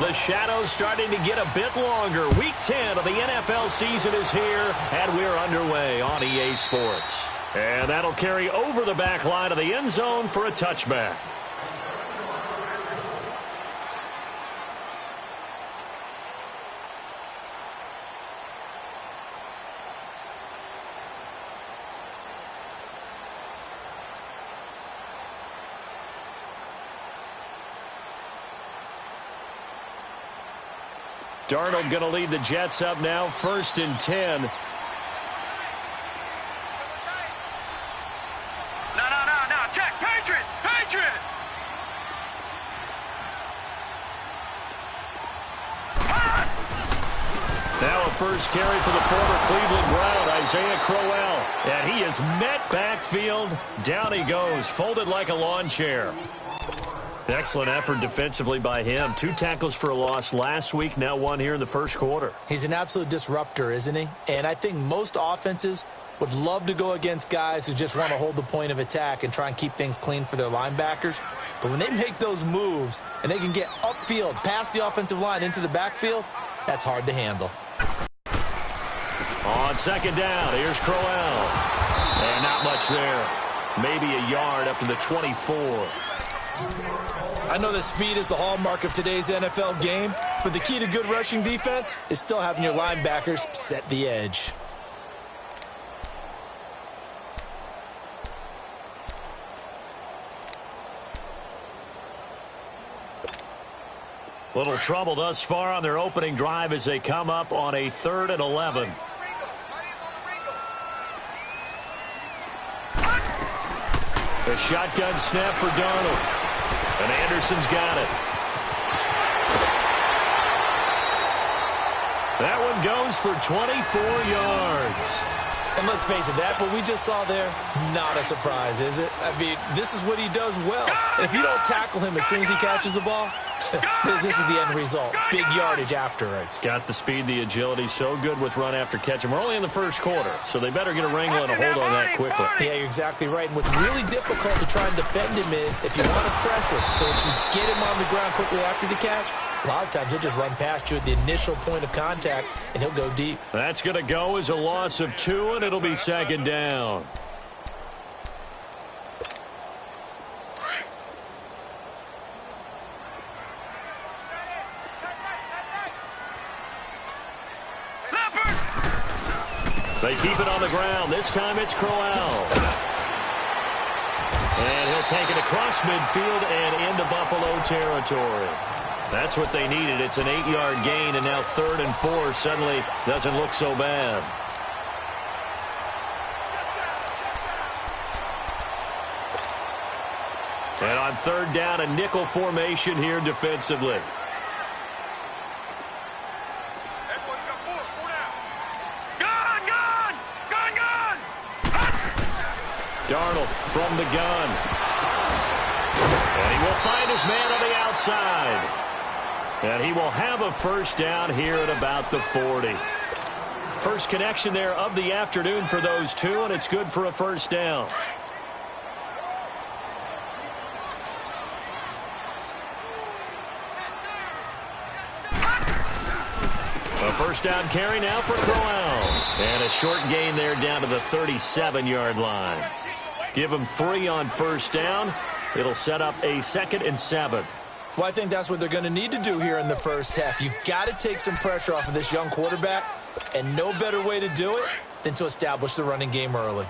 The shadow's starting to get a bit longer. Week 10 of the NFL season is here, and we're underway on EA Sports. And that'll carry over the back line of the end zone for a touchback. Darnold going to lead the Jets up now, 1st and 10. No. Check. Patriot. Now a first carry for the former Cleveland Brown, Isaiah Crowell. And he is met backfield. Down he goes, folded like a lawn chair. Excellent effort defensively by him. 2 tackles for a loss last week, now 1 here in the first quarter. He's an absolute disruptor, isn't he? And I think most offenses would love to go against guys who just want to hold the point of attack and try and keep things clean for their linebackers. But when they make those moves and they can get upfield, past the offensive line into the backfield, that's hard to handle. On 2nd down, here's Crowell. And not much there. Maybe a yard up to the 24. I know that speed is the hallmark of today's NFL game, but the key to good rushing defense is still having your linebackers set the edge. Little trouble thus far on their opening drive as they come up on a 3rd and 11. A shotgun snap for Darnold. And Anderson's got it. That one goes for 24 yards. And let's face it, that what we just saw there, not a surprise, is it? I mean, this is what he does well. And if you don't tackle him as soon as he catches the ball, this is the end result. Big yardage afterwards. Got the speed, the agility, so good with run after catch. And we're only in the first quarter, so they better get a wrangle and a hold on that quickly. Yeah, you're exactly right. And what's really difficult to try and defend him is if you want to press him so that you get him on the ground quickly after the catch, a lot of times he'll just run past you at the initial point of contact, and he'll go deep. That's going to go as a loss of 2, and it'll be 2nd down. They keep it on the ground. This time it's Crowell. And he'll take it across midfield and into Buffalo territory. That's what they needed. It's an 8-yard gain, and now 3rd and 4 suddenly doesn't look so bad. And on 3rd down, a nickel formation here defensively. Darnold from the gun. And he will find his man on the outside. And he will have a first down here at about the 40. First connection there of the afternoon for those two, and it's good for a first down. A first down carry now for Crowell. And a short gain there down to the 37-yard line. Give him 3 on first down. It'll set up a 2nd and 7. Well, I think that's what they're going to need to do here in the first half. You've got to take some pressure off of this young quarterback, and no better way to do it than to establish the running game early.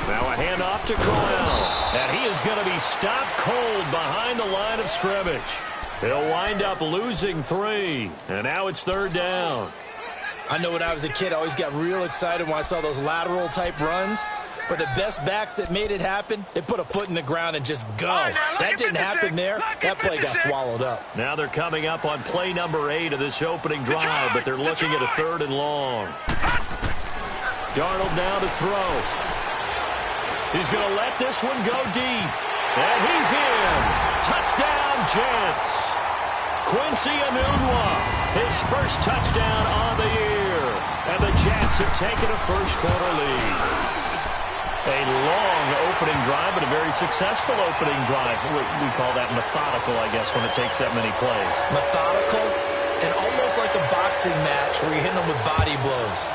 Now a handoff to Crowell. And he is going to be stopped cold behind the line of scrimmage. He'll wind up losing 3. And now it's 3rd down. I know when I was a kid, I always got real excited when I saw those lateral-type runs. But the best backs that made it happen, they put a foot in the ground and just go. That didn't happen there. That play got swallowed up. Now they're coming up on play number 8 of this opening drive, but they're looking at a 3rd and long. Darnold now to throw. He's going to let this one go deep. And he's in. Touchdown, Jets. Quincy Enunwa, his first touchdown on the year. And the Jets have taken a first-quarter lead. A long opening drive, but a very successful opening drive. We call that methodical, I guess, when it takes that many plays. Methodical and almost like a boxing match where you're hitting them with body blows.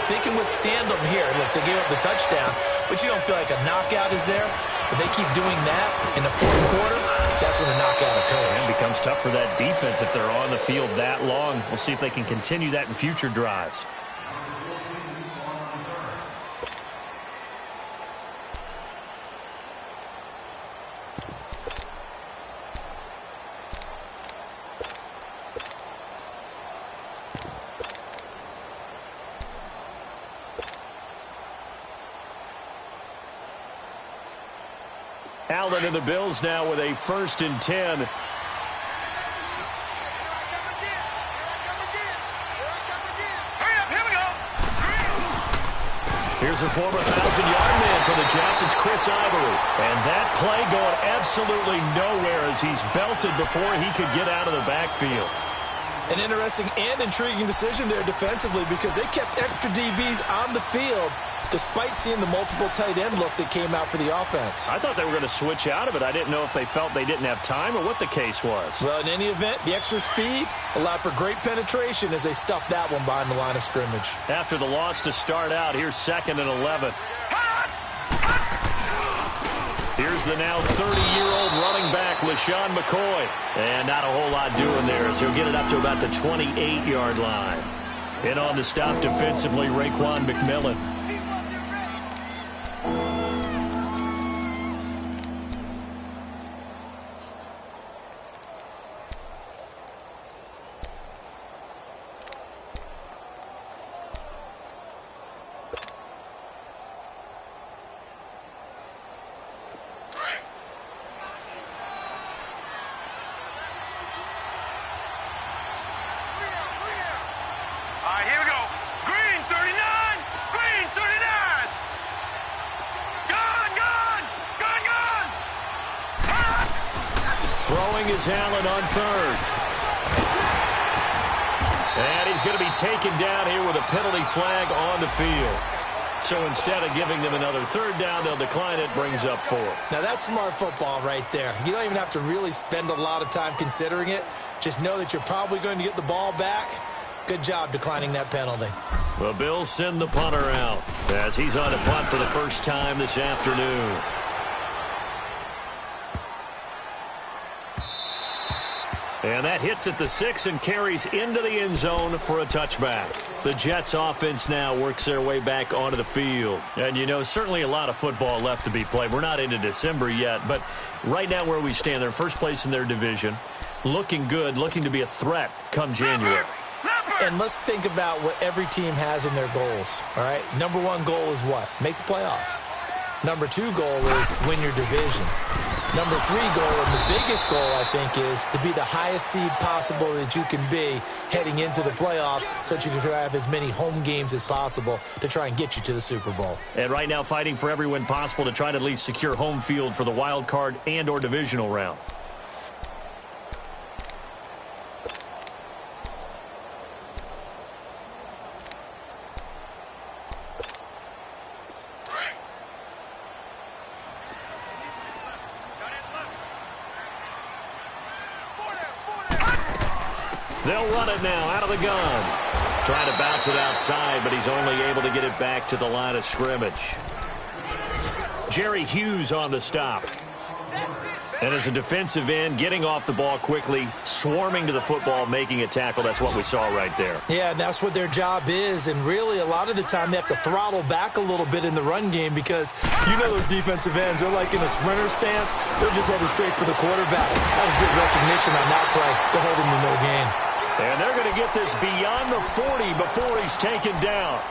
They can withstand them here. Look, they gave up the touchdown, but you don't feel like a knockout is there. But they keep doing that in the fourth quarter, that's when the knockout occurs. It becomes tough for that defense if they're on the field that long. We'll see if they can continue that in future drives. Allen and the Bills now with a 1st and 10. Here's a former 1,000-yard man for the Jets. It's Chris Ivory. And that play going absolutely nowhere as he's belted before he could get out of the backfield. An interesting and intriguing decision there defensively because they kept extra DBs on the field despite seeing the multiple tight end look that came out for the offense. I thought they were going to switch out of it. I didn't know if they felt they didn't have time or what the case was. Well, in any event, the extra speed allowed for great penetration as they stuffed that one behind the line of scrimmage. After the loss to start out, here's 2nd and 11. Here's the now 30-year-old running back, LaShawn McCoy. And not a whole lot doing there as he'll get it up to about the 28-yard line. In on the stop defensively, Raekwon McMillan. Throwing is Allen on 3rd. And he's going to be taken down here with a penalty flag on the field. So instead of giving them another 3rd down, they'll decline it, brings up 4. Now that's smart football right there. You don't even have to really spend a lot of time considering it. Just know that you're probably going to get the ball back. Good job declining that penalty. The Bills send the punter out as he's on a punt for the first time this afternoon. And that hits at the 6 and carries into the end zone for a touchback. The Jets offense now works their way back onto the field. And, you know, certainly a lot of football left to be played. We're not into December yet, but right now where we stand, they're first place in their division. Looking good, looking to be a threat come January. And let's think about what every team has in their goals, all right? Number 1 goal is what? Make the playoffs. Number 2 goal is win your division. Number 3 goal, and the biggest goal, I think, is to be the highest seed possible that you can be heading into the playoffs so that you can try to have as many home games as possible to try and get you to the Super Bowl. And right now fighting for every win possible to try to at least secure home field for the wild card and or divisional round. They'll run it now out of the gun. Trying to bounce it outside, but he's only able to get it back to the line of scrimmage. Jerry Hughes on the stop. And as a defensive end, getting off the ball quickly, swarming to the football, making a tackle. That's what we saw right there. Yeah, and that's what their job is. And really, a lot of the time, they have to throttle back a little bit in the run game because you know those defensive ends, they're like in a sprinter stance. They're just headed straight for the quarterback. That was good recognition on that play to hold him to no gain. And they're going to get this beyond the 40 before he's taken down.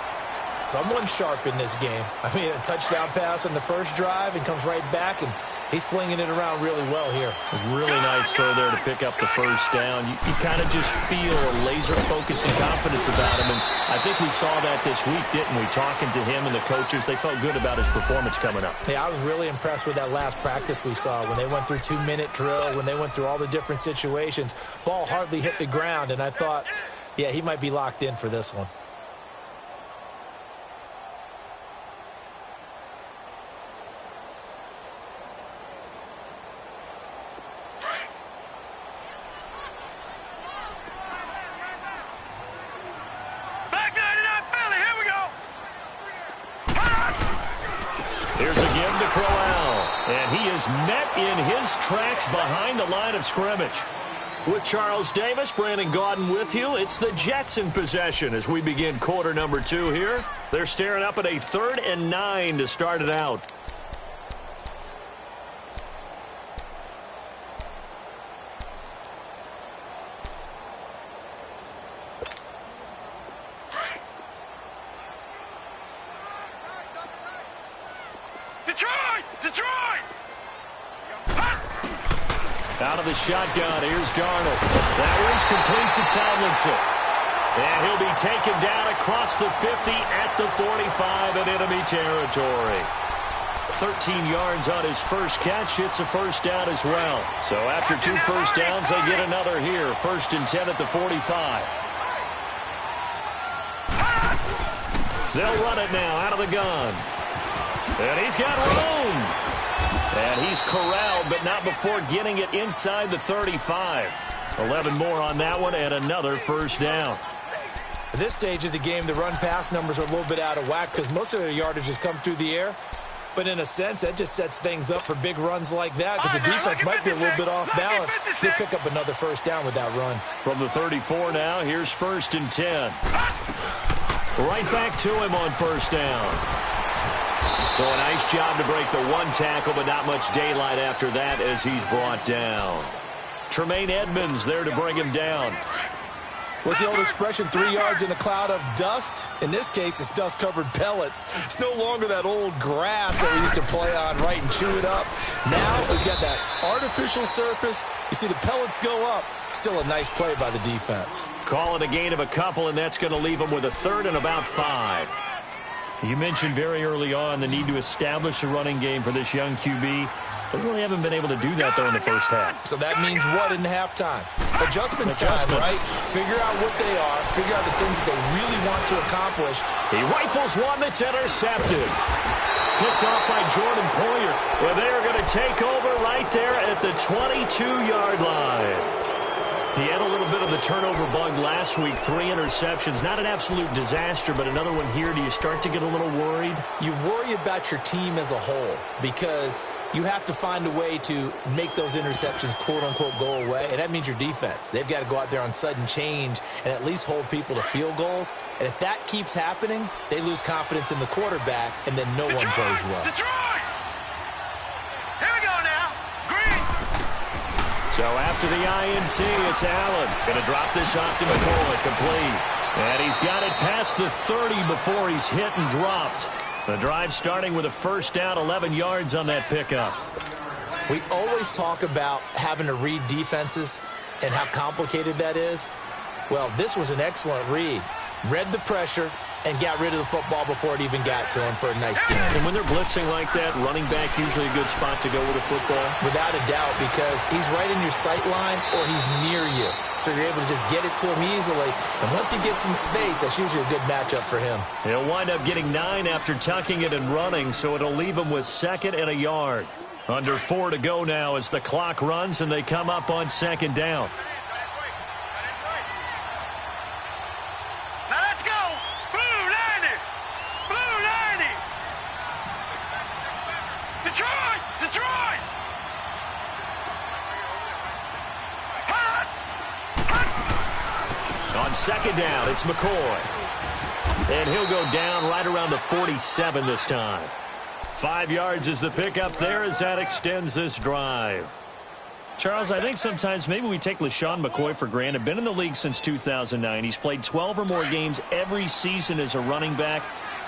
Someone sharp in this game. I mean, a touchdown pass on the first drive and comes right back, and he's flinging it around really well here. Really nice throw there to pick up the first down. You kind of just feel a laser focus and confidence about him, and I think we saw that this week, didn't we? Talking to him and the coaches, they felt good about his performance coming up. Yeah, I was really impressed with that last practice we saw when they went through 2-minute drill, when they went through all the different situations. Ball hardly hit the ground, and I thought, yeah, he might be locked in for this one. And he is met in his tracks behind the line of scrimmage. With Charles Davis, Brandon Gaudin with you. It's the Jets in possession as we begin quarter number 2 here. They're staring up at a 3rd and 9 to start it out. Detroit! Out of the shotgun, here's Darnold. That is complete to Tomlinson. And he'll be taken down across the 50 at the 45 in enemy territory. 13 yards on his first catch. It's a first down as well. So after 2 first downs, they get another here. 1st and 10 at the 45. They'll run it now out of the gun. And he's got room. And he's corralled, but not before getting it inside the 35. 11 more on that one, and another first down. At this stage of the game, the run-pass numbers are a little bit out of whack because most of their yardage has come through the air. But in a sense, that just sets things up for big runs like that because the defense might be a little bit off balance. They pick up another first down with that run. From the 34 now, here's 1st and 10. Right back to him on first down. So a nice job to break the 1 tackle, but not much daylight after that as he's brought down. Tremaine Edmonds there to bring him down. What's the old expression, 3 yards in a cloud of dust? In this case, it's dust-covered pellets. It's no longer that old grass that we used to play on, right, and chew it up. Now we've got that artificial surface. You see the pellets go up. Still a nice play by the defense. Call it a gain of a couple, and that's going to leave them with a 3rd and about 5. You mentioned very early on the need to establish a running game for this young QB. They really haven't been able to do that, though, in the first half. So that means what in halftime? Adjustments time, right? Figure out what they are. Figure out the things that they really want to accomplish. He rifles one that's intercepted. Picked off by Jordan Poyer. Well, they are going to take over right there at the 22-yard line. He had a little bit of the turnover bug last week, 3 interceptions. Not an absolute disaster, but another one here. Do you start to get a little worried? You worry about your team as a whole because you have to find a way to make those interceptions, quote-unquote, go away, and that means your defense. They've got to go out there on sudden change and at least hold people to field goals. And if that keeps happening, they lose confidence in the quarterback, and then no one plays well. Detroit! Here we go now. Green! So after the INT, it's Allen. Going to drop this off to McCoy, complete. And he's got it past the 30 before he's hit and dropped. The drive starting with a first down, 11 yards on that pickup. We always talk about having to read defenses and how complicated that is. Well, this was an excellent read. Read the pressure and got rid of the football before it even got to him for a nice game. And when they're blitzing like that, running back usually a good spot to go with a football? Without a doubt, because he's right in your sight line or he's near you. So you're able to just get it to him easily. And once he gets in space, that's usually a good matchup for him. He'll wind up getting 9 after tucking it and running, so it'll leave him with 2nd and a yard. Under 4 to go now as the clock runs and they come up on 2nd down. Detroit! On 2nd down, it's McCoy. And he'll go down right around the 47 this time. 5 yards is the pickup there as that extends this drive. Charles, I think sometimes maybe we take LeSean McCoy for granted. Been in the league since 2009. He's played 12 or more games every season as a running back.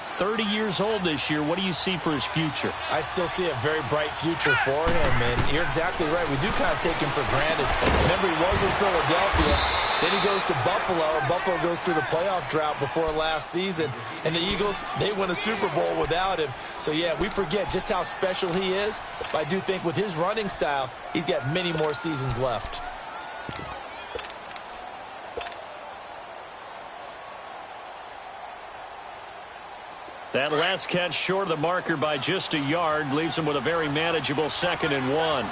30 years old this year. What do you see for his future? I still see a very bright future for him, and you're exactly right. We do kind of take him for granted. Remember, he was with Philadelphia. Then he goes to Buffalo. Buffalo goes through the playoff drought before last season. And the Eagles, they win a Super Bowl without him. So, yeah, we forget just how special he is. But I do think with his running style, he's got many more seasons left. That last catch short of the marker by just a yard leaves him with a very manageable 2nd and 1.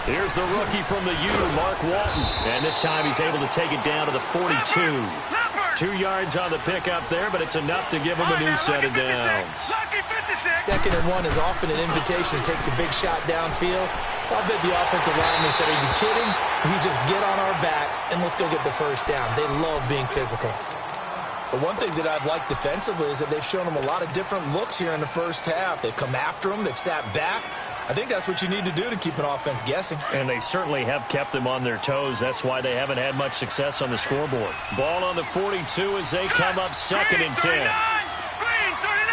Here's the rookie from the U, Mark Walton. And this time he's able to take it down to the 42. 2 yards on the pickup there, but it's enough to give them a new set of downs. 2nd and 1 is often an invitation to take the big shot downfield. I'll bet the offensive lineman said, "Are you kidding? We just get on our backs and let's go get the first down." They love being physical. But one thing that I've liked defensively is that they've shown them a lot of different looks here in the first half. They've come after them. They've sat back. I think that's what you need to do to keep an offense guessing. And they certainly have kept them on their toes. That's why they haven't had much success on the scoreboard. Ball on the 42 as they come up 2nd and 10. Green 39.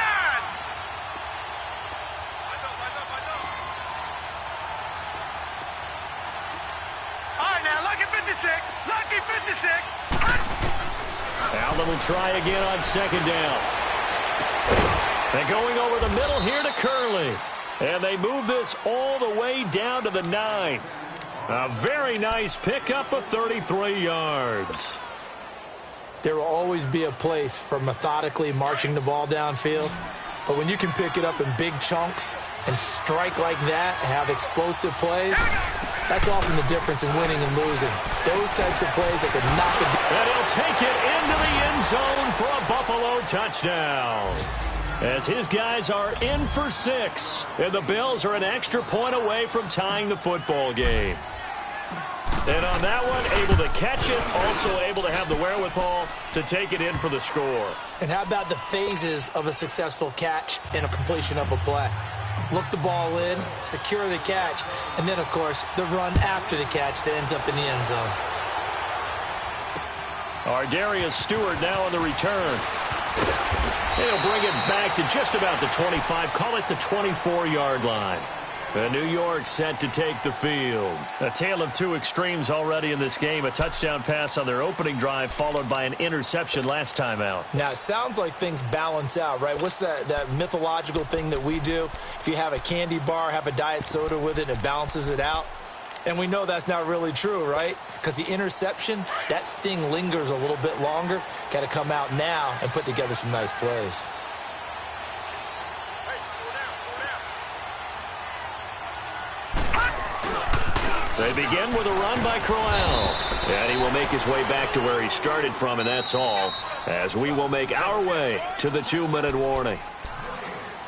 All right, now, lucky 56. Lucky 56. Allen will try again on 2nd down. And going over the middle here to Curley. And they move this all the way down to the 9. A very nice pickup of 33 yards. There will always be a place for methodically marching the ball downfield. But when you can pick it up in big chunks and strike like that, have explosive plays, that's often the difference in winning and losing. Those types of plays that can knock it down. And he'll take it into the end zone for a Buffalo touchdown. As his guys are in for 6. And the Bills are an extra point away from tying the football game. And on that one, able to catch it, also able to have the wherewithal to take it in for the score. And how about the phases of a successful catch and a completion of a play? Look the ball in, secure the catch, and then, of course, the run after the catch that ends up in the end zone. Darius Stewart now on the return. He'll bring it back to just about the 25. Call it the 24-yard line. And New York set to take the field. A tale of two extremes already in this game. A touchdown pass on their opening drive followed by an interception last time out. Now, it sounds like things balance out, right? What's that mythological thing that we do? If you have a candy bar, have a diet soda with it, it balances it out. And we know that's not really true, right? Because the interception, that sting lingers a little bit longer. Got to come out now and put together some nice plays. They begin with a run by Crowell. And he will make his way back to where he started from, and that's all. As we will make our way to the 2-minute warning.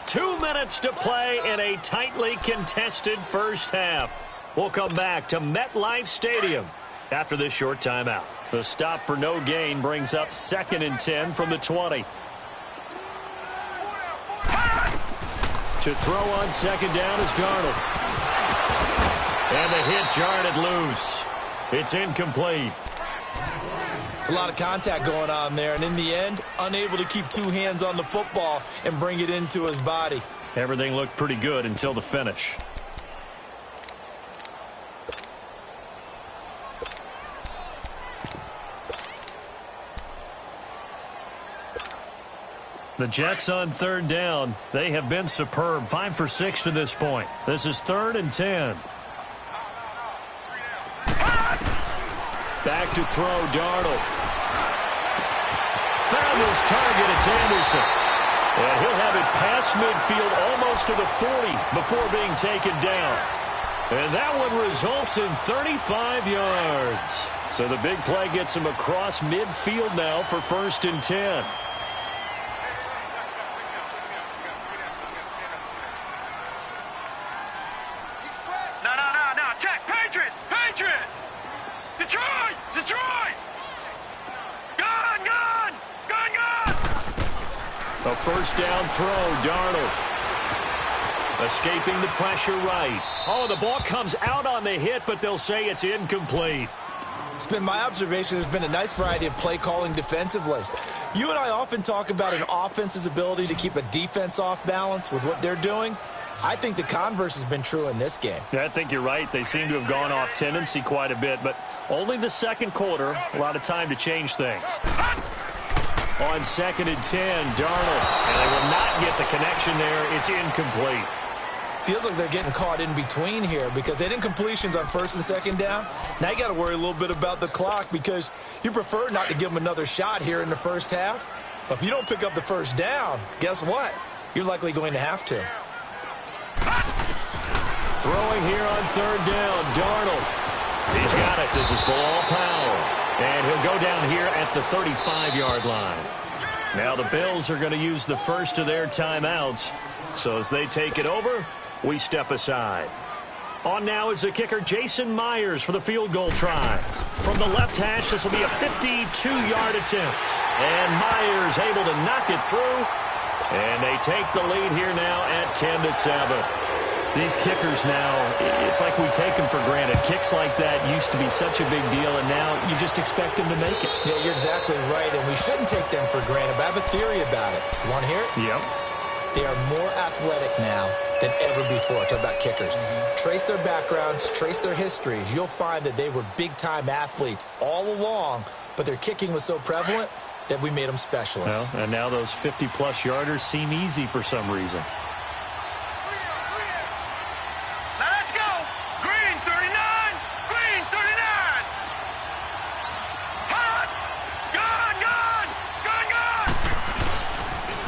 2 minutes to play in a tightly contested first half. We'll come back to MetLife Stadium after this short timeout. The stop for no gain brings up 2nd and 10 from the 20. To throw on 2nd down is Darnold. And the hit jarred it loose. It's incomplete. It's a lot of contact going on there, and in the end, unable to keep two hands on the football and bring it into his body. Everything looked pretty good until the finish. The Jets on 3rd down. They have been superb. 5 for 6 to this point. This is 3rd and 10. Back to throw, Darnold. Found his target, it's Anderson. And he'll have it past midfield almost to the 40 before being taken down. And that one results in 35 yards. So the big play gets him across midfield now for 1st and 10. No. Check. Patriot. Detroit. Gun. A 1st down throw, Darnold. Escaping the pressure right. Oh, the ball comes out on the hit, but they'll say it's incomplete. It's been my observation there's been a nice variety of play calling defensively. You and I often talk about an offense's ability to keep a defense off balance with what they're doing. I think the converse has been true in this game. Yeah, I think you're right. They seem to have gone off tendency quite a bit, but only the 2nd quarter, a lot of time to change things. On 2nd and 10, Darnold, and they will not get the connection there. It's incomplete. Feels like they're getting caught in between here because they didn't completions on 1st and 2nd down. Now you got to worry a little bit about the clock because you prefer not to give them another shot here in the first half. But if you don't pick up the 1st down, guess what? You're likely going to have to. Throwing here on 3rd down, Darnold. He's got it. This is Bilal Powell. And he'll go down here at the 35-yard line. Now the Bills are going to use the first of their timeouts. So as they take it over, we step aside. On now is the kicker, Jason Myers, for the field goal try. From the left hash, this will be a 52-yard attempt. And Myers able to knock it through. And they take the lead here now at 10-7. These kickers now, it's like we take them for granted. Kicks like that used to be such a big deal, and now you just expect them to make it. Yeah, you're exactly right, and we shouldn't take them for granted, but I have a theory about it. You want to hear it? Yep. They are more athletic now than ever before. Talk about kickers. Trace their backgrounds, trace their histories. You'll find that they were big-time athletes all along, but their kicking was so prevalent that we made them specialists. Well, and now those 50-plus yarders seem easy for some reason.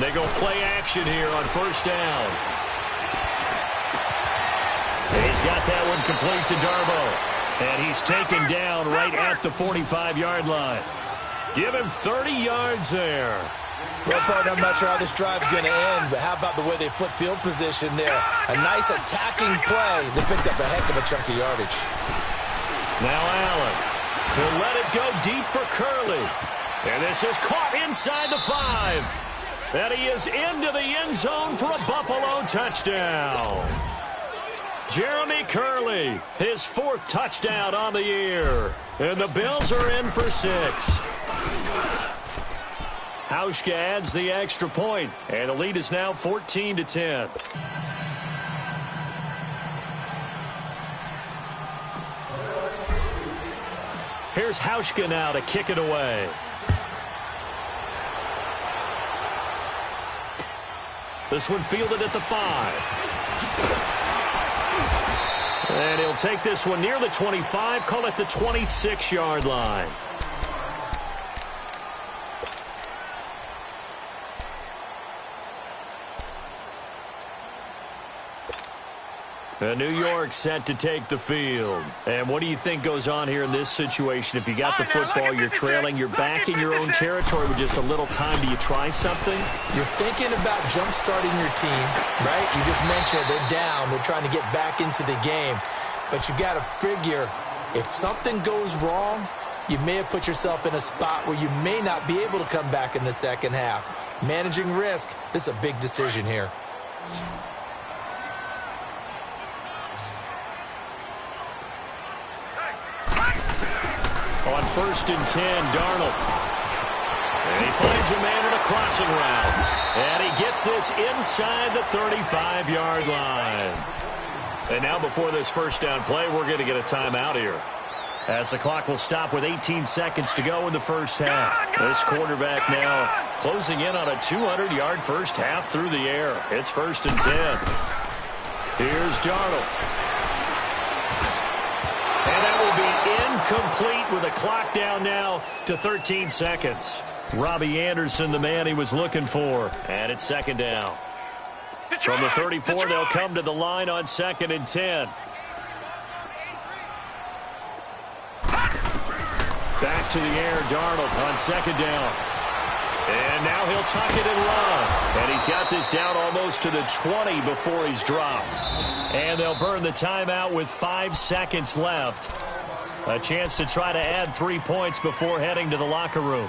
They go play action here on first down. And he's got that one complete to Darbo. And he's taken down right at the 45-yard line. Give him 30 yards there. Well, partner, I'm not sure how this drive's going to end, but how about the way they flip field position there? A nice attacking play. They picked up a heck of a chunk of yardage. Now Allen. He'll let it go deep for Curley. And this is caught inside the 5. And he is into the end zone for a Buffalo touchdown. Jeremy Curley, his 4th touchdown on the year. And the Bills are in for 6. Hauschka adds the extra point, and the lead is now 14-10. Here's Hauschka now to kick it away. This one fielded at the 5. And he'll take this one near the 25, call it the 26-yard line. New York set to take the field. And what do you think goes on here in this situation? If you got the football, you're trailing, you're back in your own territory with just a little time. Do you try something? You're thinking about jump-starting your team, right? You just mentioned they're down. They're trying to get back into the game. But you got to figure, if something goes wrong, you may have put yourself in a spot where you may not be able to come back in the second half. Managing risk, this is a big decision here. On 1st and 10, Darnold. And he finds a man in a crossing route. And he gets this inside the 35-yard line. And now before this first down play, we're going to get a timeout here, as the clock will stop with 18 seconds to go in the first half. This quarterback now closing in on a 200-yard first half through the air. It's 1st and 10. Here's Darnold. And that will be incomplete with a clock down now to 13 seconds. Robbie Anderson, the man he was looking for. And it's 2nd down. From the 34, they'll come to the line on 2nd and 10. Back to the air, Darnold on 2nd down. And now he'll tuck it and run. And he's got this down almost to the 20 before he's dropped. And they'll burn the timeout with 5 seconds left. A chance to try to add 3 points before heading to the locker room.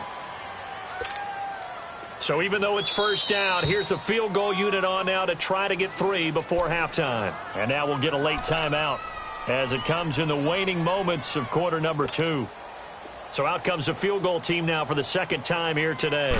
So even though it's first down, here's the field goal unit on now to try to get 3 before halftime. And now we'll get a late timeout as it comes in the waning moments of quarter number 2. So out comes the field goal team now for the 2nd time here today.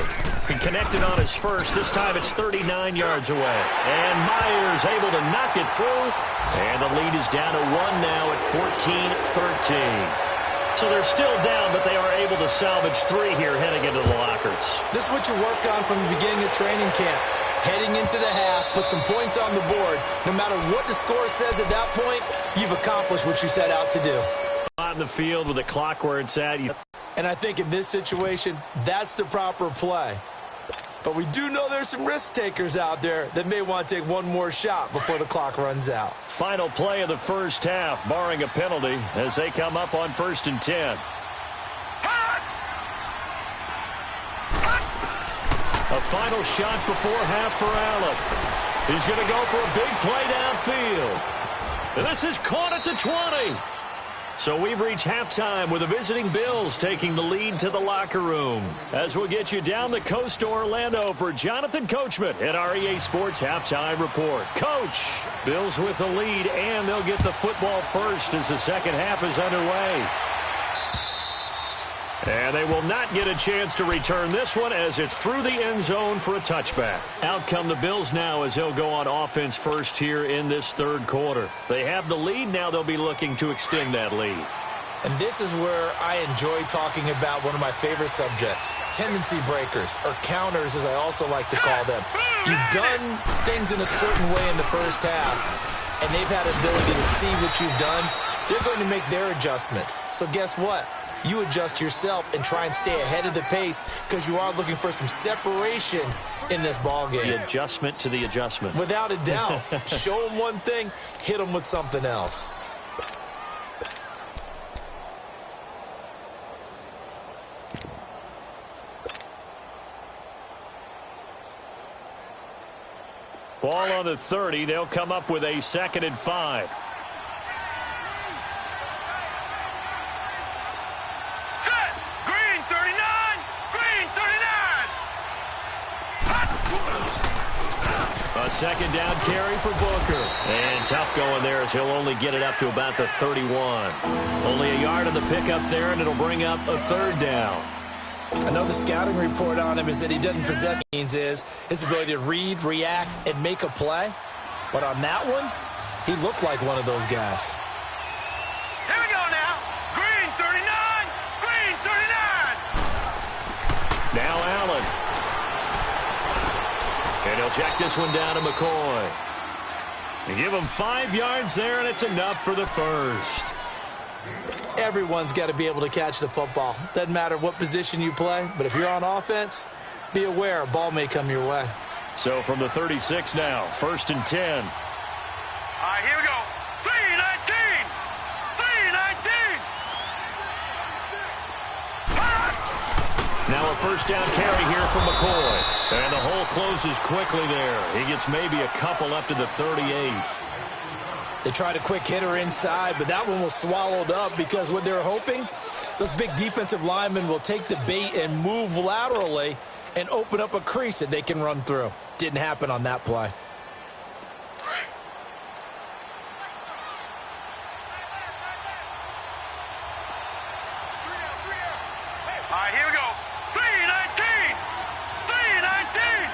He connected on his first. This time it's 39 yards away. And Myers able to knock it through. And the lead is down to 1 now at 14-13. So they're still down, but they are able to salvage 3 here heading into the lockers. This is what you work on from the beginning of training camp. Heading into the half, put some points on the board. No matter what the score says at that point, you've accomplished what you set out to do. On the field with the clock where it's at. And I think in this situation, that's the proper play. But we do know there's some risk takers out there that may want to take one more shot before the clock runs out. Final play of the first half, barring a penalty, as they come up on 1st and 10. Hot! final shot before half for Allen. He's going to go for a big play downfield. And this is caught at the 20. So we've reached halftime with the visiting Bills taking the lead to the locker room. As we'll get you down the coast to Orlando for Jonathan Coachman at our EA Sports Halftime Report. Coach, Bills with the lead, and they'll get the football first as the second half is underway. And they will not get a chance to return this one as it's through the end zone for a touchback. Out come the Bills now as they'll go on offense first here in this third quarter. They have the lead. Now they'll be looking to extend that lead. And this is where I enjoy talking about one of my favorite subjects, tendency breakers, or counters as I also like to call them. You've done things in a certain way in the first half, and they've had the ability to see what you've done. They're going to make their adjustments. So guess what? You adjust yourself and try and stay ahead of the pace because you are looking for some separation in this ball game. The adjustment to the adjustment. Without a doubt. Show them one thing, hit them with something else. Ball on the 30. They'll come up with a 2nd and 5. A second down carry for Booker. And tough going there as he'll only get it up to about the 31. Only a yard on the pickup there, and it'll bring up a 3rd down. Another scouting report on him is that he doesn't possess means is his ability to read, react, and make a play. But on that one, he looked like one of those guys. Here we go now. Green 39. Green 39. Now Allen. And he'll check this one down to McCoy. To give him 5 yards there, and it's enough for the first. Everyone's got to be able to catch the football. Doesn't matter what position you play, but if you're on offense, be aware a ball may come your way. So from the 36 now, 1st and 10. All right, here we go. 3-19. 3-19. Now a 1st down carry here from McCoy. And the hole closes quickly there. He gets maybe a couple up to the 38. They tried a quick hitter inside, but that one was swallowed up because what they're hoping, those big defensive linemen will take the bait and move laterally and open up a crease that they can run through. Didn't happen on that play. All right, here we go. 3-19. 3-19.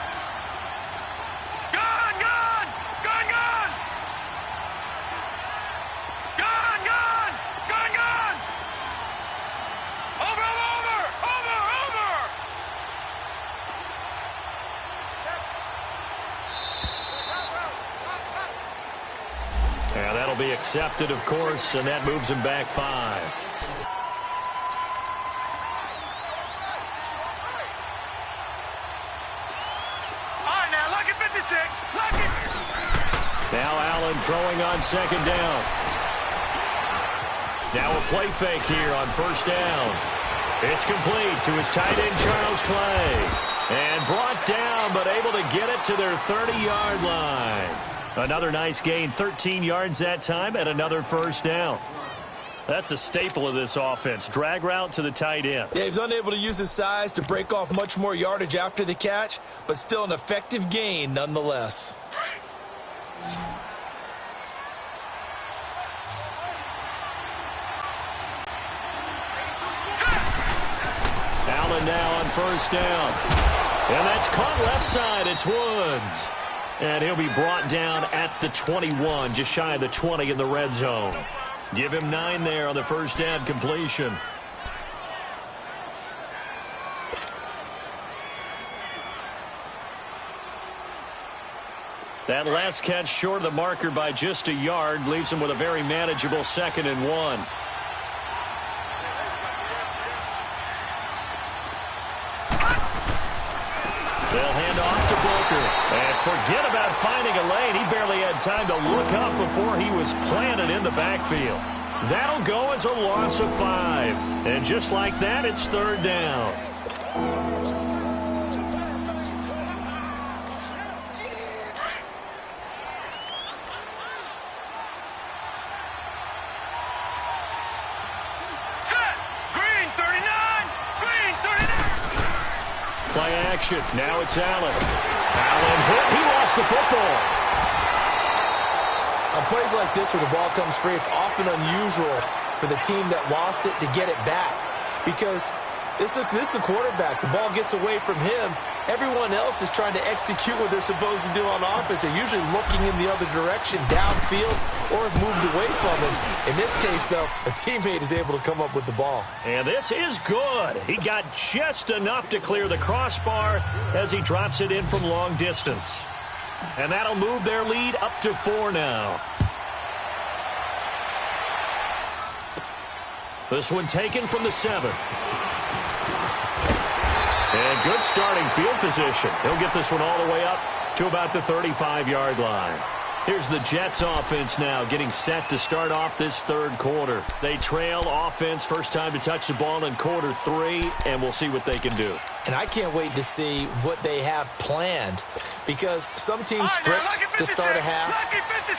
Gone, gone. Gone, gone. Gone, gone. Gone, gone. Over, over, over, over. And that'll be accepted, of course, and that moves him back 5. Now Allen throwing on 2nd down. Now a play fake here on 1st down. It's complete to his tight end, Charles Clay. And brought down, but able to get it to their 30-yard line. Another nice gain, 13 yards that time, and another 1st down. That's a staple of this offense. Drag route to the tight end. Yeah, he's unable to use his size to break off much more yardage after the catch, but still an effective gain nonetheless. Allen now on 1st down. And that's caught left side. It's Woods. And he'll be brought down at the 21, just shy of the 20 in the red zone. Give him 9 there on the 1st down completion. That last catch short of the marker by just a yard leaves him with a very manageable 2nd and 1. They'll hand off to Booker. And forget about finding a lane. He barely had time to look up before he was planted in the backfield. That'll go as a loss of 5. And just like that, it's 3rd down. possession. Now it's Allen. Allen hit. He lost the football. On plays like this where the ball comes free, it's often unusual for the team that lost it to get it back. Because this is the quarterback. The ball gets away from him. Everyone else is trying to execute what they're supposed to do on offense. They're usually looking in the other direction, downfield, or have moved away from him. In this case, though, a teammate is able to come up with the ball. And this is good. He got just enough to clear the crossbar as he drops it in from long distance. And that'll move their lead up to 4 now. This one taken from the 7. And good starting field position. He'll get this one all the way up to about the 35-yard line. Here's the Jets offense now getting set to start off this third quarter. They trail offense first time to touch the ball in quarter 3, and we'll see what they can do. And I can't wait to see what they have planned, because some teams script to start a half.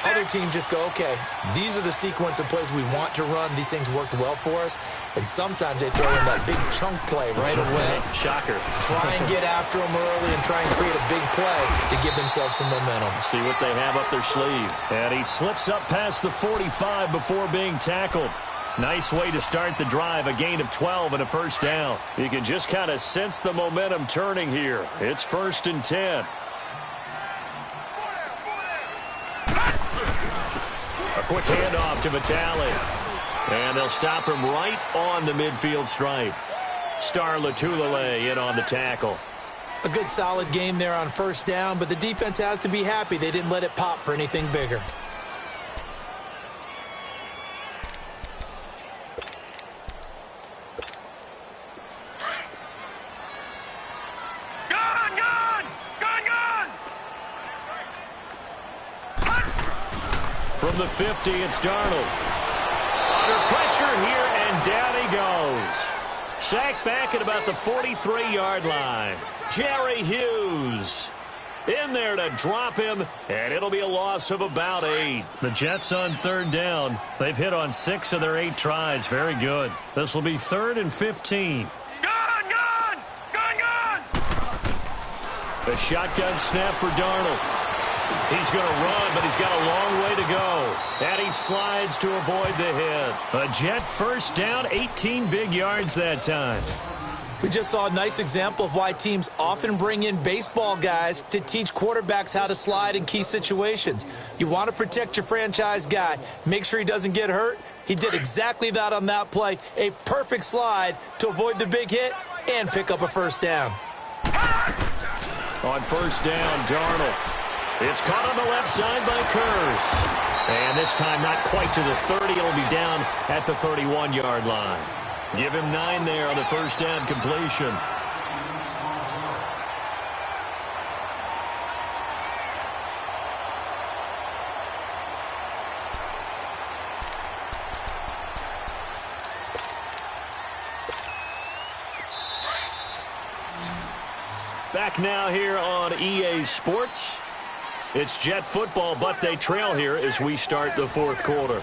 Other teams just go, okay, these are the sequence of plays we want to run. These things worked well for us. And sometimes they throw in that big chunk play right away. Shocker. Try and get after them early and try and create a big play to give themselves some momentum. See what they have up their sleeve. And he slips up past the 45 before being tackled. Nice way to start the drive, a gain of 12 and a first down. You can just kind of sense the momentum turning here. It's 1st and 10. A quick handoff to Vitale. And they'll stop him right on the midfield stripe. Star Latulele in on the tackle. A good solid game there on first down, but the defense has to be happy they didn't let it pop for anything bigger. From the 50, it's Darnold. Under pressure here, and down he goes. Sacked back at about the 43-yard line. Jerry Hughes in there to drop him, and it'll be a loss of about 8. The Jets on third down. They've hit on 6 of their 8 tries. Very good. This will be 3rd and 15. Gun! A shotgun snap for Darnold. He's going to run, but he's got a long way to go. And he slides to avoid the hit. A Jet first down, 18 big yards that time. We just saw a nice example of why teams often bring in baseball guys to teach quarterbacks how to slide in key situations. You want to protect your franchise guy. Make sure he doesn't get hurt. He did exactly that on that play. A perfect slide to avoid the big hit and pick up a first down. On first down, Darnold. It's caught on the left side by Kurz. And this time not quite to the 30. It'll be down at the 31-yard line. Give him 9 there on the first down completion. Back now here on EA Sports. It's Jet football, but they trail here as we start the fourth quarter.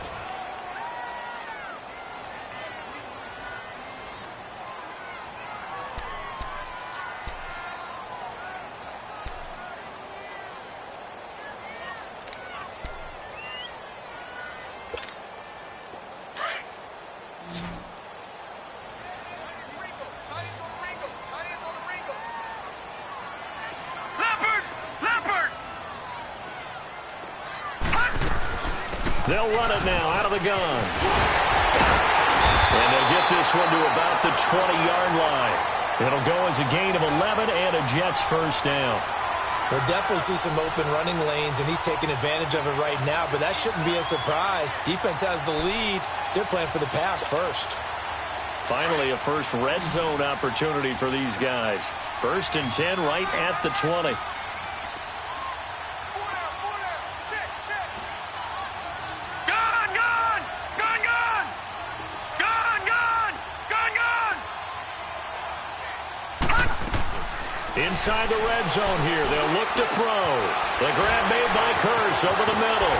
They'll run it now out of the gun. And they'll get this one to about the 20-yard line. It'll go as a gain of 11 and a Jets first down. We'll definitely see some open running lanes, and he's taking advantage of it right now, but that shouldn't be a surprise. Defense has the lead. They're playing for the pass first. Finally, a first red zone opportunity for these guys. 1st and 10 right at the 20. Inside the red zone here. They'll look to throw. The grab made by Kurz over the middle.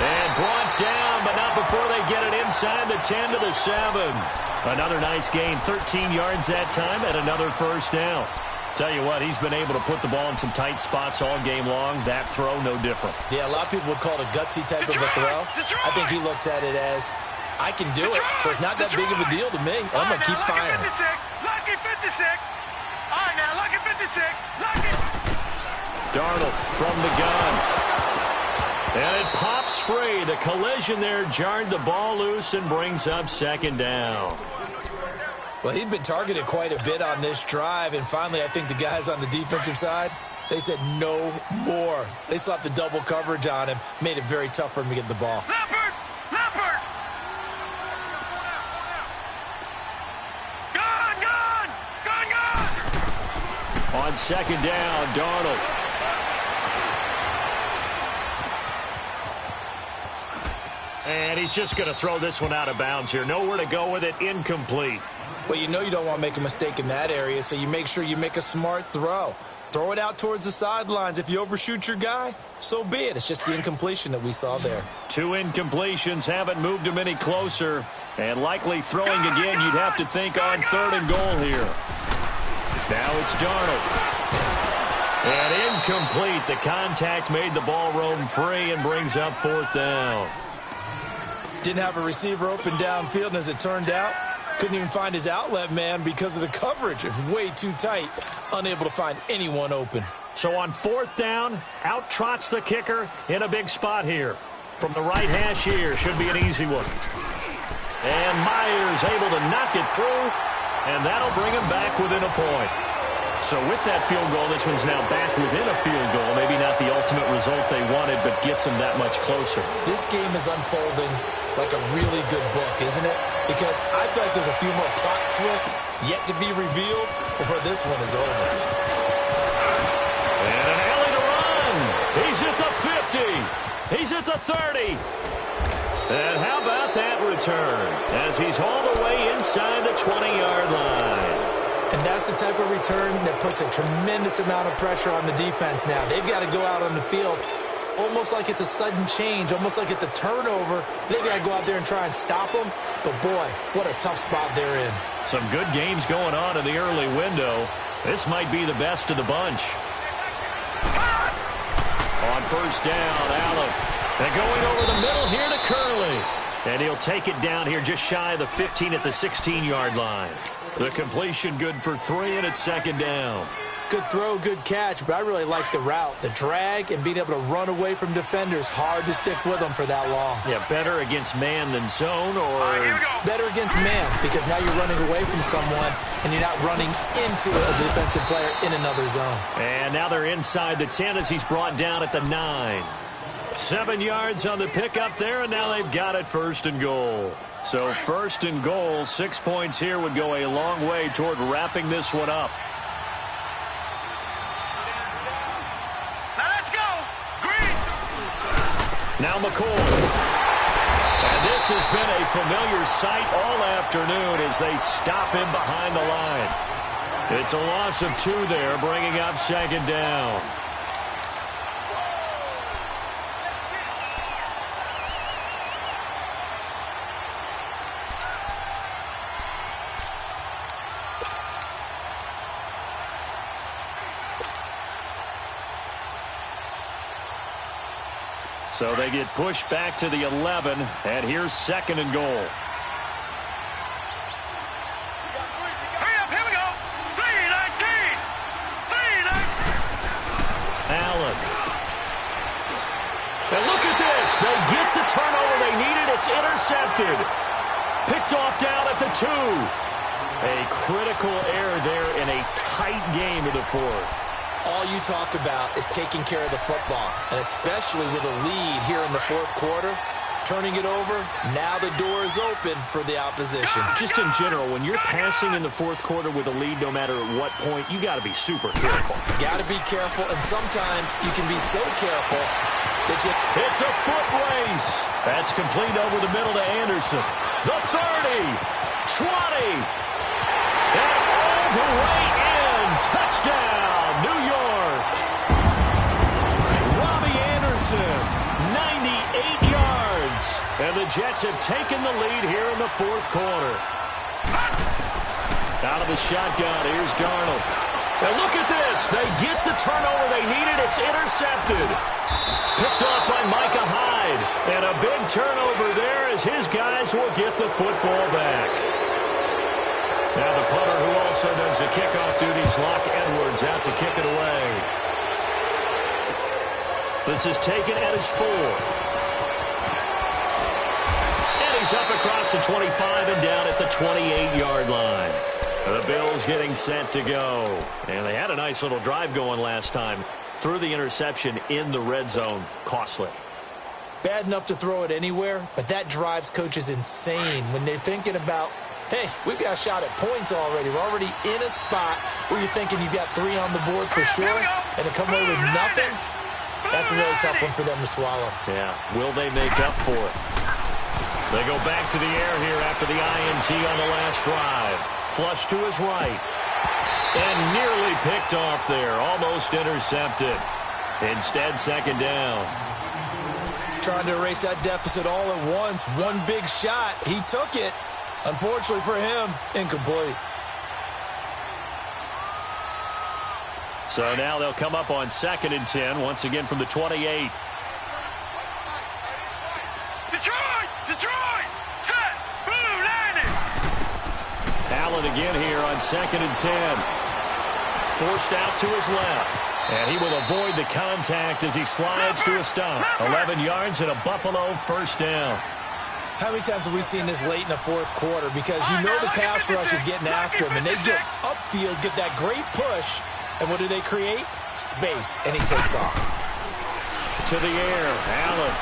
And brought down, but not before they get it inside the 10 to the 7. Another nice gain, 13 yards that time, and another first down. Tell you what, he's been able to put the ball in some tight spots all game long. That throw, no different. Yeah, a lot of people would call it a gutsy type of a throw. I think he looks at it as, I can do it, so it's not that big of a deal to me. I'm going to keep firing. Lucky 56. All right, now, lucky 56. Lucky. Darnold from the gun. And it pops free. The collision there jarred the ball loose and brings up second down. Well, he'd been targeted quite a bit on this drive, and finally I think the guys on the defensive side, they said no more. They slapped the double coverage on him, made it very tough for him to get the ball. Leopard! Leopard! Gun! Gun! Gun! Gun! On second down, Darnold. And he's just going to throw this one out of bounds here. Nowhere to go with it, incomplete. Well, you know you don't want to make a mistake in that area, so you make sure you make a smart throw. Throw it out towards the sidelines. If you overshoot your guy, so be it. It's just the incompletion that we saw there. 2 incompletions haven't moved him any closer. And likely throwing again, you'd have to think on 3rd and goal here. Now it's Darnold. And incomplete. The contact made the ball roam free and brings up 4th down. Didn't have a receiver open downfield, and as it turned out, couldn't even find his outlet man because of the coverage. It's way too tight, unable to find anyone open. So on 4th down, out trots the kicker in a big spot here. From the right hash here, should be an easy one. And Myers able to knock it through, and that'll bring him back within a point. So with that field goal, this one's now back within a field goal. Maybe not the ultimate result they wanted, but gets them that much closer. This game is unfolding like a really good book, isn't it? Because I feel like there's a few more plot twists yet to be revealed before this one is over. And an alley to run. He's at the 50. He's at the 30. And how about that return as he's all the way inside the 20-yard line. And that's the type of return that puts a tremendous amount of pressure on the defense now. They've got to go out on the field almost like it's a sudden change, almost like it's a turnover. They've got to go out there and try and stop them. But, boy, what a tough spot they're in. Some good games going on in the early window. This might be the best of the bunch. On 1st down, Allen. And going over the middle here to Curley. And he'll take it down here just shy of the 15 at the 16-yard line. The completion good for 3, and it's 2nd down. Good throw, good catch, but I really like the route. The drag and being able to run away from defenders. Hard to stick with them for that long. Yeah, better against man than zone, or better against man, because now you're running away from someone and you're not running into a defensive player in another zone. And now they're inside the 10 as he's brought down at the 9. 7 yards on the pickup there, and now they've got it 1st and goal. So 1st and goal, 6 points here would go a long way toward wrapping this one up. Now let's go. Green. Now McCoy. And this has been a familiar sight all afternoon as they stop him behind the line. It's a loss of 2 there, bringing up 2nd down. So they get pushed back to the 11, and here's 2nd and goal. Hurry up, here we go. 3-19. 3-19. Allen. And look at this. They get the turnover they needed. It's intercepted. Picked off down at the 2. A critical error there in a tight game of the 4th. All you talk about is taking care of the football, and especially with a lead here in the 4th quarter, turning it over, now the door is open for the opposition. Just in general, when you're passing in the 4th quarter with a lead, no matter at what point, you got to be super careful. Got to be careful, and sometimes you can be so careful that you... It's a foot race. That's complete over the middle to Anderson. The 30, 20, and all the way in. Touchdown, New York. Robbie Anderson, 98 yards. And the Jets have taken the lead here in the 4th quarter. Out of the shotgun, here's Darnold. And look at this. They get the turnover they needed. It's intercepted. Picked off by Micah Hyde. And a big turnover there as his guys will get the football back. Now the punter who also does the kickoff duties, Locke Edwards, out to kick it away. This is taken at his 4. And he's up across the 25 and down at the 28-yard line. The Bills getting set to go. And they had a nice little drive going last time. Threw the interception in the red zone. Costly. Bad enough to throw it anywhere, but that drives coaches insane when they're thinking about, hey, we've got a shot at points already. We're already in a spot where you're thinking you've got 3 on the board for sure, and to come away with nothing, that's a really tough one for them to swallow. Yeah, will they make up for it? They go back to the air here after the INT on the last drive. Flush to his right. And nearly picked off there. Almost intercepted. Instead, second down. Trying to erase that deficit all at once. One big shot. He took it. Unfortunately for him, incomplete. So now they'll come up on 2nd and 10, once again from the 28. Detroit! Set! Blue landing! Allen again here on 2nd and 10. Forced out to his left. And he will avoid the contact as he slides to a stop. 11 yards and a Buffalo first down. How many times have we seen this late in the fourth quarter? Because you know the pass rush is getting after him, and they get upfield, get that great push, and what do they create? Space, and he takes off. To the air, Allen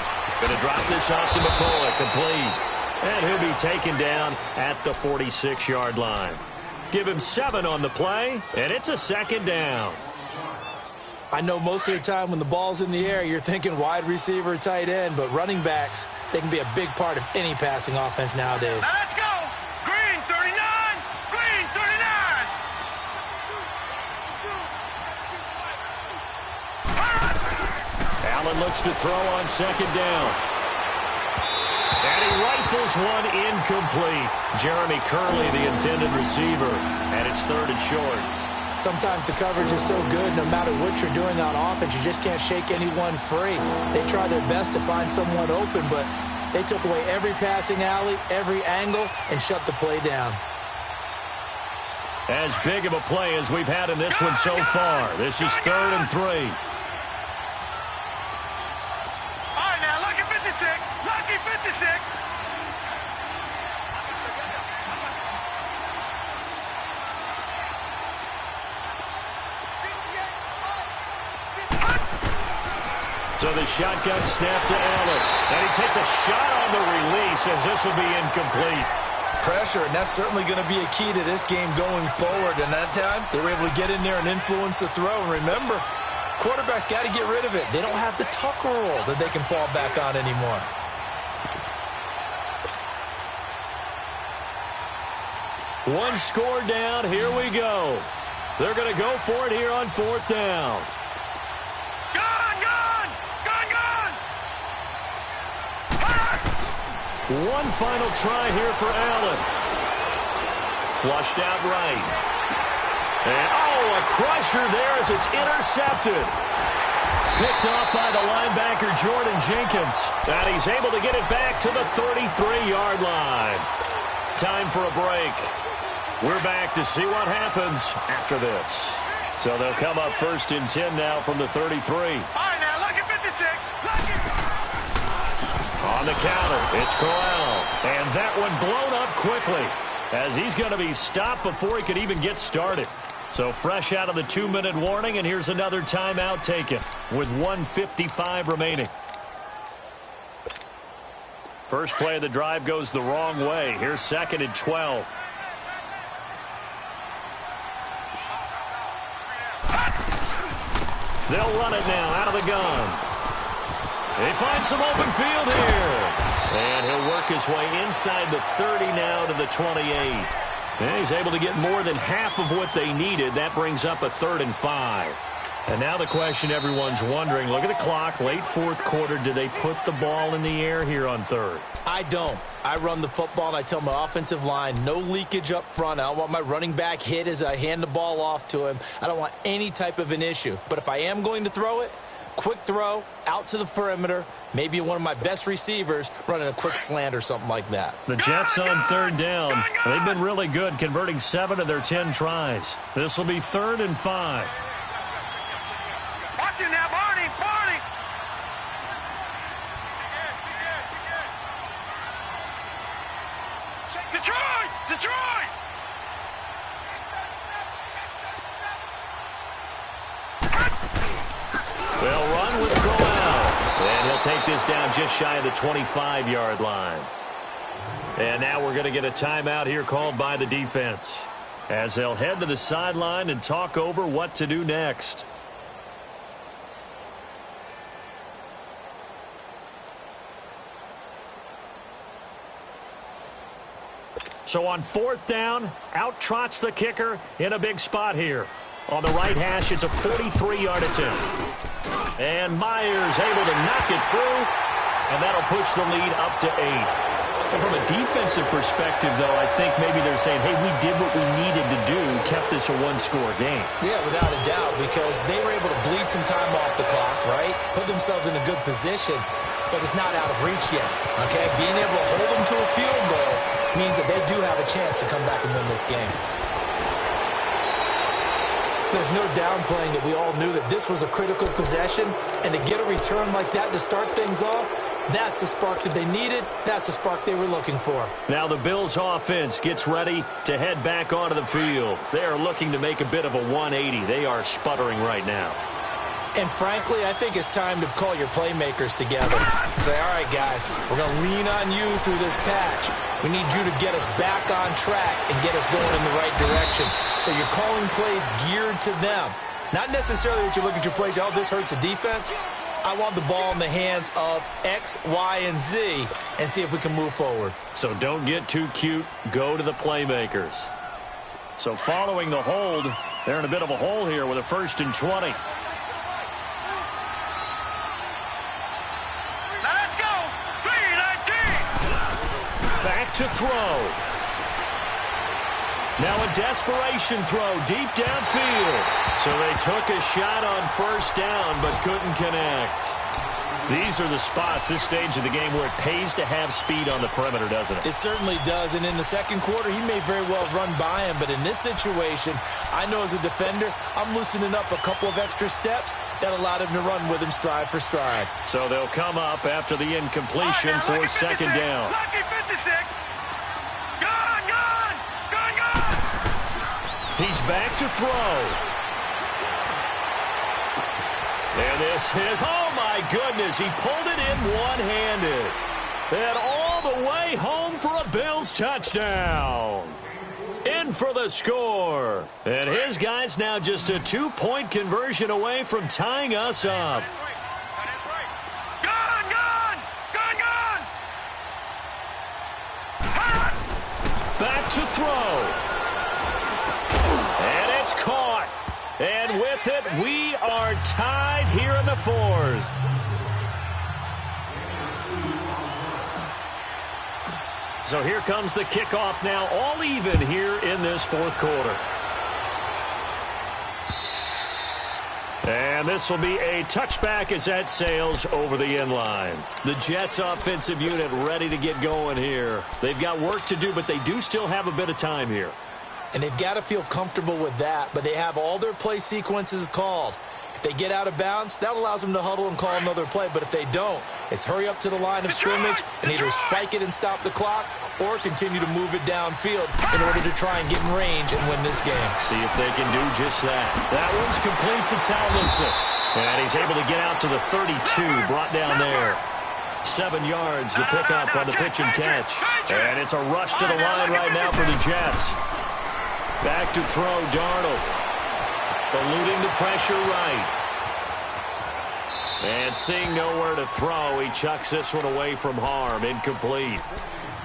going to drop this off to McCoy, complete. And he'll be taken down at the 46-yard line. Give him 7 on the play, and it's a second down. I know most of the time when the ball's in the air, you're thinking wide receiver, tight end, but running backs, they can be a big part of any passing offense nowadays. Let's go! Green 39! Green 39! Allen looks to throw on second down. And he rifles one incomplete. Jeremy Curley, the intended receiver, and it's 3rd and short. Sometimes the coverage is so good, no matter what you're doing on offense, you just can't shake anyone free. They try their best to find someone open, but they took away every passing alley, every angle, and shut the play down. As big of a play as we've had in this one so far. This is 3rd and 3. All right, now, lucky 56. Lucky 56. So the shotgun snap to Allen. And he takes a shot on the release as this will be incomplete. Pressure, and that's certainly going to be a key to this game going forward. And that time, they were able to get in there and influence the throw. And remember, quarterbacks got to get rid of it. They don't have the tuck roll that they can fall back on anymore. One score down. Here we go. They're going to go for it here on 4th down. One final try here for Allen. Flushed out right. And, oh, a crusher there as it's intercepted. Picked off by the linebacker, Jordan Jenkins. And he's able to get it back to the 33-yard line. Time for a break. We're back to see what happens after this. So they'll come up 1st and 10 now from the 33. All right, now, lucky 56. Lucky. On the counter, it's Corral. And that one blown up quickly as he's going to be stopped before he could even get started. So fresh out of the 2-minute warning, and here's another timeout taken with 1:55 remaining. First play of the drive goes the wrong way. Here's 2nd and 12. They'll run it now out of the gun. They find some open field here. And he'll work his way inside the 30 now to the 28. And he's able to get more than half of what they needed. That brings up a 3rd and 5. And now the question everyone's wondering, look at the clock, late fourth quarter, do they put the ball in the air here on third? I don't. I run the football, and I tell my offensive line, no leakage up front. I don't want my running back hit as I hand the ball off to him. I don't want any type of an issue. But if I am going to throw it, quick throw, out to the perimeter, maybe one of my best receivers running a quick slant or something like that. The Jets on third down. They've been really good, converting 7 of their 10 tries. This will be 3rd and 5. Watch it now, Barney, Barney. Detroit, Detroit. They'll run with Crowell. And he'll take this down just shy of the 25-yard line. And now we're going to get a timeout here called by the defense, as they'll head to the sideline and talk over what to do next. So on 4th down, out trots the kicker in a big spot here. On the right hash, it's a 43-yard attempt. And Myers able to knock it through, and that'll push the lead up to 8. And from a defensive perspective, though, I think maybe they're saying, hey, we did what we needed to do, kept this a one-score game. Yeah, without a doubt, because they were able to bleed some time off the clock, right? Put themselves in a good position, but it's not out of reach yet, okay? Being able to hold them to a field goal means that they do have a chance to come back and win this game. There's no downplaying that we all knew that this was a critical possession, and to get a return like that to start things off, that's the spark that they needed. That's the spark they were looking for. Now the Bills offense gets ready to head back onto the field. They are looking to make a bit of a 180. They are sputtering right now. And frankly, I think it's time to call your playmakers together and say, all right, guys, we're going to lean on you through this patch. We need you to get us back on track and get us going in the right direction. So you're calling plays geared to them. Not necessarily that you look at your plays, oh, this hurts the defense. I want the ball in the hands of X, Y, and Z and see if we can move forward. So don't get too cute. Go to the playmakers. So following the hold, they're in a bit of a hole here with a 1st and 20. Let's go. 3-19. Back to throw. Now a desperation throw deep downfield. So they took a shot on 1st down but couldn't connect. These are the spots, this stage of the game, where it pays to have speed on the perimeter, doesn't it? It certainly does, and in the second quarter, he may very well run by him, but in this situation, I know as a defender, I'm loosening up a couple of extra steps that allowed him to run with him stride for stride. So they'll come up after the incompletion for 2nd down. Lucky 56. Gone, gone, gone, gone. He's back to throw. And this is, oh my goodness, he pulled it in one-handed. And all the way home for a Bills touchdown. In for the score. And his guy's now just a 2-point conversion away from tying us up. Gone, gone, gone, gone. Back to throw. And it's caught. And with it, we are tied here in the 4th. So here comes the kickoff now, all even here in this 4th quarter. And this will be a touchback as that sails over the end line. The Jets offensive unit ready to get going here. They've got work to do, but they do still have a bit of time here. And they've got to feel comfortable with that, but they have all their play sequences called. If they get out of bounds, that allows them to huddle and call another play. But if they don't, it's hurry up to the line of scrimmage and either spike it and stop the clock or continue to move it downfield in order to try and get in range and win this game. See if they can do just that. That one's complete to Tomlinson. And he's able to get out to the 32, brought down there. 7 yards to pick up on the pitch and catch. And it's a rush to the line right now for the Jets. Back to throw, Darnold. Eluding the pressure right. And seeing nowhere to throw, he chucks this one away from harm. Incomplete.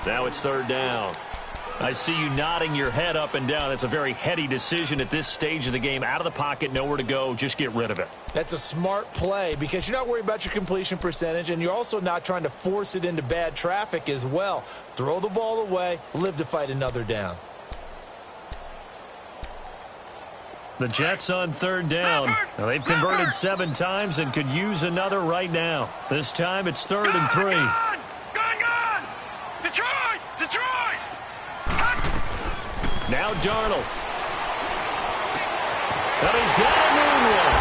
Now it's 3rd down. I see you nodding your head up and down. It's a very heady decision at this stage of the game. Out of the pocket, nowhere to go. Just get rid of it. That's a smart play because you're not worried about your completion percentage, and you're also not trying to force it into bad traffic as well. Throw the ball away, live to fight another down. The Jets on third down. Now, they've converted 7 times and could use another right now. This time it's 3rd and 3. Gone! Detroit! Now Darnold. And he's got a moonwalk.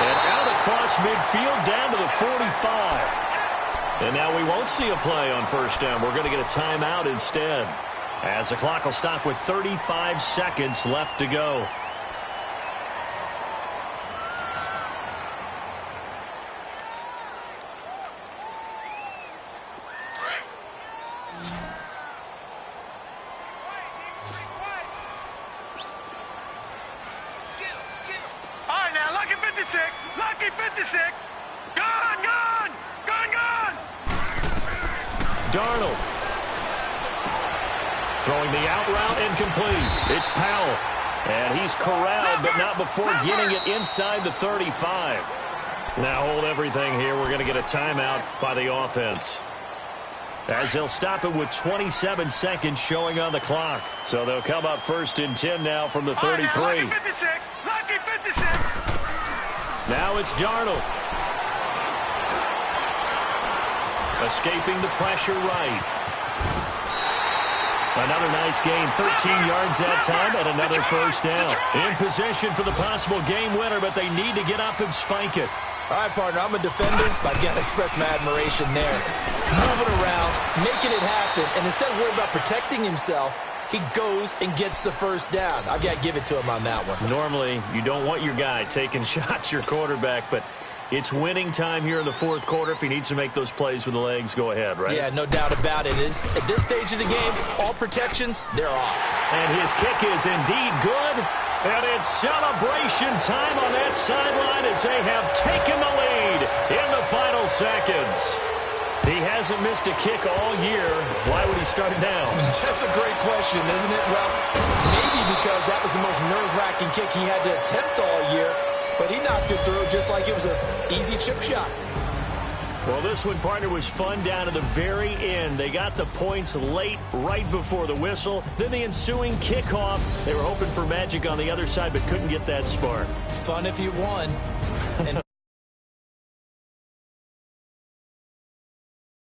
And out across midfield down to the 45. And now we won't see a play on first down. We're going to get a timeout instead, as the clock will stop with 35 seconds left to go. Lucky 56. Gone! Darnold. Throwing the out route incomplete. It's Powell. And he's corralled, but not before getting it inside the 35. Now hold everything here. We're going to get a timeout by the offense, as they'll stop it with 27 seconds showing on the clock. So they'll come up 1st and 10 now from the 33. Lucky 56. Now it's Darnold. Escaping the pressure right. Another nice gain, 13 yards that time, and another first down. In position for the possible game winner, but they need to get up and spike it. All right, partner, I'm a defender. I've got to express my admiration there. Moving around, making it happen, and instead of worrying about protecting himself, he goes and gets the first down. I've got to give it to him on that one. Normally, you don't want your guy taking shots, your quarterback, but it's winning time here in the 4th quarter. If he needs to make those plays with the legs, go ahead, right? Yeah, no doubt about it. At this stage of the game, all protections, they're off. And his kick is indeed good. And it's celebration time on that sideline as they have taken the lead in the final seconds. He hasn't missed a kick all year. Why would he start now? That's a great question, isn't it? Well, maybe because that was the most nerve-wracking kick he had to attempt all year, but he knocked it through just like it was an easy chip shot. Well, this one, partner, was fun down to the very end. They got the points late, right before the whistle. Then the ensuing kickoff. They were hoping for magic on the other side, but couldn't get that spark. Fun if you won. And